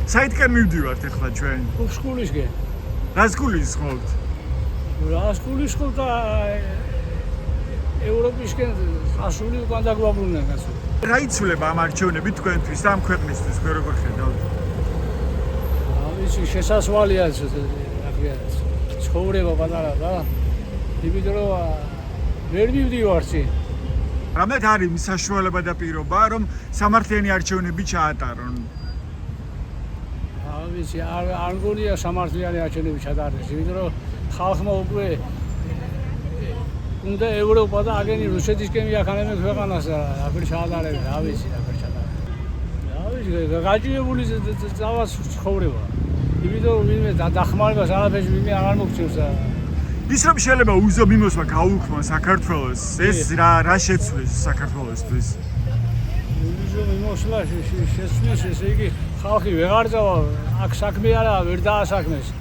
საითკენ მივდივართ ახლა ჩვენ? სკოლისკენ. რა სკოლის ხობთ? რა სკოლის ხობდა ევროპისკენ ასული უკან დაგვაბრუნდნენ კაცო. რა იცვლება ამ არჩევნები თქვენთვის და ამ ქვეყნისთვის თქვენ როგორ ხედავთ? ამისი შესასვალია ცხოვრება პატარა და იმიტომ რომ ვერ მივდივარ წინ. რამდენად არის საშუალება და პირობა რომ სამართლიანი არჩევნები ჩაატარონ? ამისი არ მგონია სამართლიანი არჩევნები ჩატარდეს, იმიტომ რომ ხალხმა უკვე უნდა ევროპა და აგენი რუსეთისკენ მიაქანებენ ქვეყანას და აფერ ჩაატარებენ, რა ვიცი, აფერ ჩაატარებენ. რა ვიცი, გაჭირებული წავა ცხოვრება. იმიტომ რომ ვინმე დახმარებას არაფერს ვინმე აღარ მოგწევს და ის რომ შეიძლება უზო მიმოსვლა გაუქმო საქართველოს, ეს რა შეცვლის საქართველოსთვის? უზო მიმოსვლა შეცვლის, ესე იგი ხალხი ვეღარ წავა, აქ საქმე არაა, ვერ დაასაქმეს.